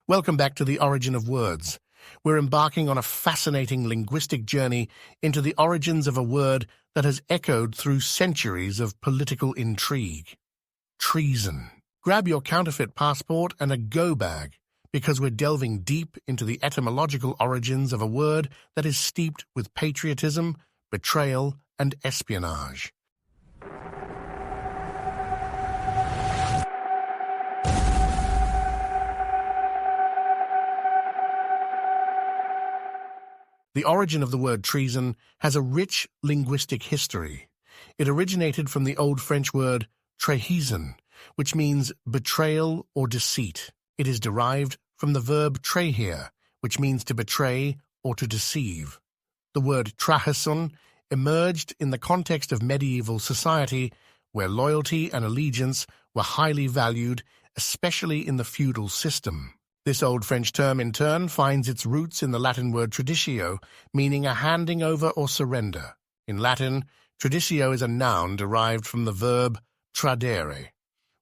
Welcome back to The Origin of Words. We're embarking on a fascinating linguistic journey into the origins of a word that has echoed through centuries of political intrigue. Treason. Grab your counterfeit passport and a go bag, because we're delving deep into the etymological origins of a word that is steeped with patriotism, betrayal, and espionage. The origin of the word treason has a rich linguistic history. It originated from the Old French word trahison, which means betrayal or deceit. It is derived from the verb trahir, which means to betray or to deceive. The word trahison emerged in the context of medieval society, where loyalty and allegiance were highly valued, especially in the feudal system. This Old French term, in turn, finds its roots in the Latin word traditio, meaning a handing over or surrender. In Latin, traditio is a noun derived from the verb tradere,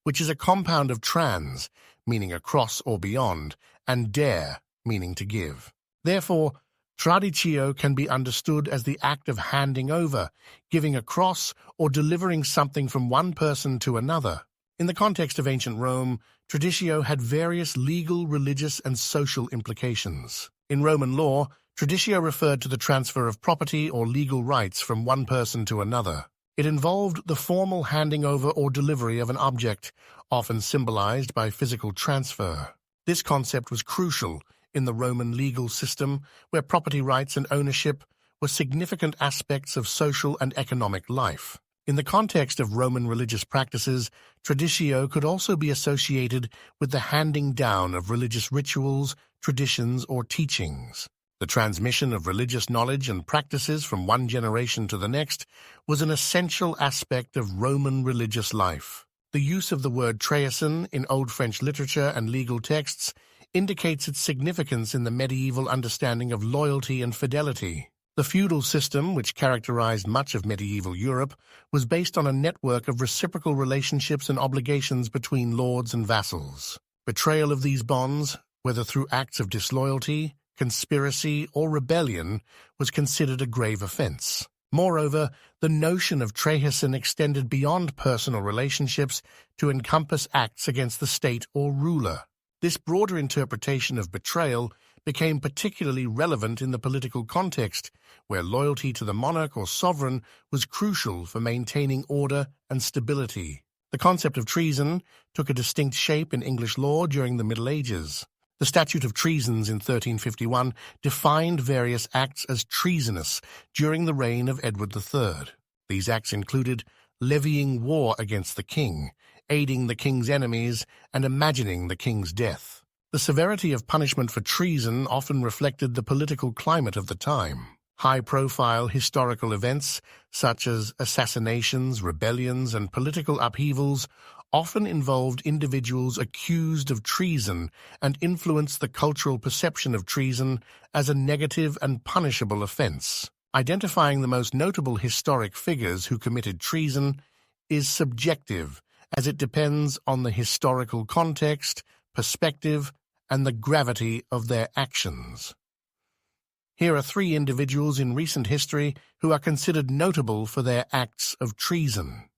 which is a compound of trans, meaning across or beyond, and dare, meaning to give. Therefore, traditio can be understood as the act of handing over, giving across, or delivering something from one person to another. In the context of ancient Rome, traditio had various legal, religious, and social implications. In Roman law, traditio referred to the transfer of property or legal rights from one person to another. It involved the formal handing over or delivery of an object, often symbolized by physical transfer. This concept was crucial in the Roman legal system, where property rights and ownership were significant aspects of social and economic life. In the context of Roman religious practices, traditio could also be associated with the handing down of religious rituals, traditions, or teachings. The transmission of religious knowledge and practices from one generation to the next was an essential aspect of Roman religious life. The use of the word trahison in Old French literature and legal texts indicates its significance in the medieval understanding of loyalty and fidelity. The feudal system, which characterized much of medieval Europe, was based on a network of reciprocal relationships and obligations between lords and vassals. Betrayal of these bonds, whether through acts of disloyalty, conspiracy, or rebellion, was considered a grave offense. Moreover, the notion of trahison extended beyond personal relationships to encompass acts against the state or ruler. This broader interpretation of betrayal became particularly relevant in the political context, where loyalty to the monarch or sovereign was crucial for maintaining order and stability. The concept of treason took a distinct shape in English law during the Middle Ages. The Statute of Treasons in 1351 defined various acts as treasonous during the reign of Edward III. These acts included levying war against the king, aiding the king's enemies, and imagining the king's death. The severity of punishment for treason often reflected the political climate of the time. High-profile historical events, such as assassinations, rebellions, and political upheavals, often involved individuals accused of treason and influenced the cultural perception of treason as a negative and punishable offense. Identifying the most notable historic figures who committed treason is subjective, as it depends on the historical context, perspective, and the gravity of their actions. Here are 3 individuals in recent history who are considered notable for their acts of treason.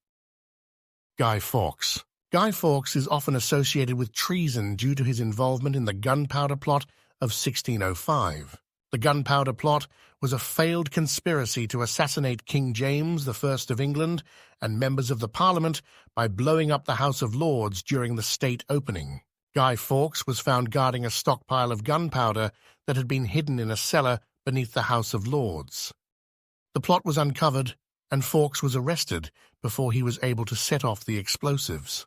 Guy Fawkes. Guy Fawkes is often associated with treason due to his involvement in the Gunpowder Plot of 1605. The Gunpowder Plot was a failed conspiracy to assassinate King James I of England and members of the Parliament by blowing up the House of Lords during the state opening. Guy Fawkes was found guarding a stockpile of gunpowder that had been hidden in a cellar beneath the House of Lords. The plot was uncovered, and Fawkes was arrested before he was able to set off the explosives.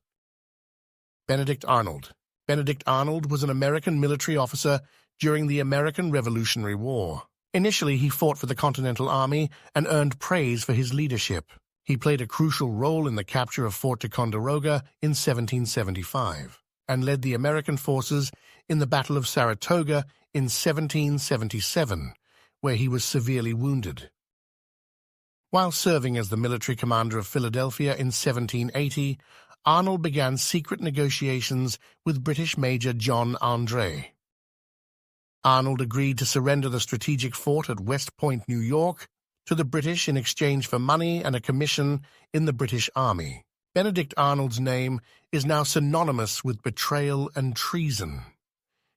Benedict Arnold. Benedict Arnold was an American military officer during the American Revolutionary War. Initially, he fought for the Continental Army and earned praise for his leadership. He played a crucial role in the capture of Fort Ticonderoga in 1775. And led the American forces in the Battle of Saratoga in 1777, where he was severely wounded. While serving as the military commander of Philadelphia in 1780, Arnold began secret negotiations with British Major John Andre. Arnold agreed to surrender the strategic fort at West Point, New York, to the British in exchange for money and a commission in the British Army. Benedict Arnold's name is now synonymous with betrayal and treason.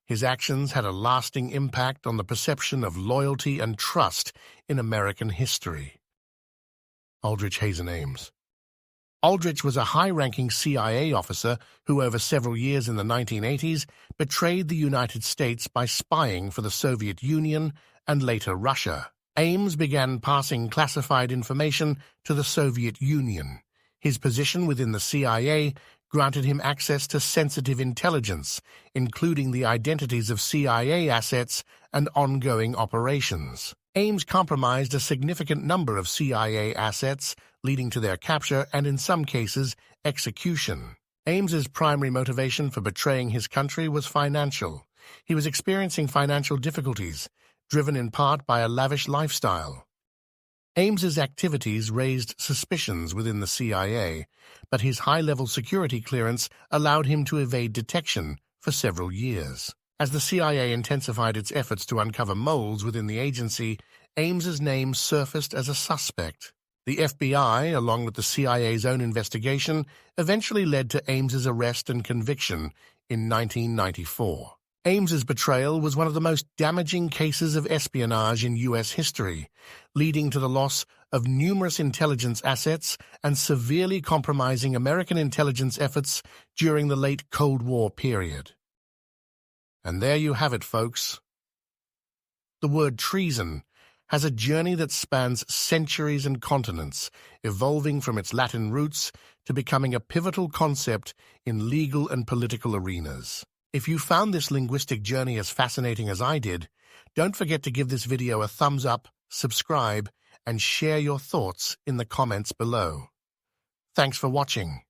His actions had a lasting impact on the perception of loyalty and trust in American history. Aldrich Hazen Ames. Aldrich was a high-ranking CIA officer who, over several years in the 1980s, betrayed the United States by spying for the Soviet Union and later Russia. Ames began passing classified information to the Soviet Union. His position within the CIA granted him access to sensitive intelligence, including the identities of CIA assets and ongoing operations. Ames compromised a significant number of CIA assets, leading to their capture and, in some cases, execution. Ames's primary motivation for betraying his country was financial. He was experiencing financial difficulties, driven in part by a lavish lifestyle. Ames's activities raised suspicions within the CIA, but his high-level security clearance allowed him to evade detection for several years. As the CIA intensified its efforts to uncover moles within the agency, Ames's name surfaced as a suspect. The FBI, along with the CIA's own investigation, eventually led to Ames's arrest and conviction in 1994. Ames's betrayal was one of the most damaging cases of espionage in U.S. history, leading to the loss of numerous intelligence assets and severely compromising American intelligence efforts during the late Cold War period. And there you have it, folks. The word treason has a journey that spans centuries and continents, evolving from its Latin roots to becoming a pivotal concept in legal and political arenas. If you found this linguistic journey as fascinating as I did, don't forget to give this video a thumbs up, subscribe, and share your thoughts in the comments below. Thanks for watching.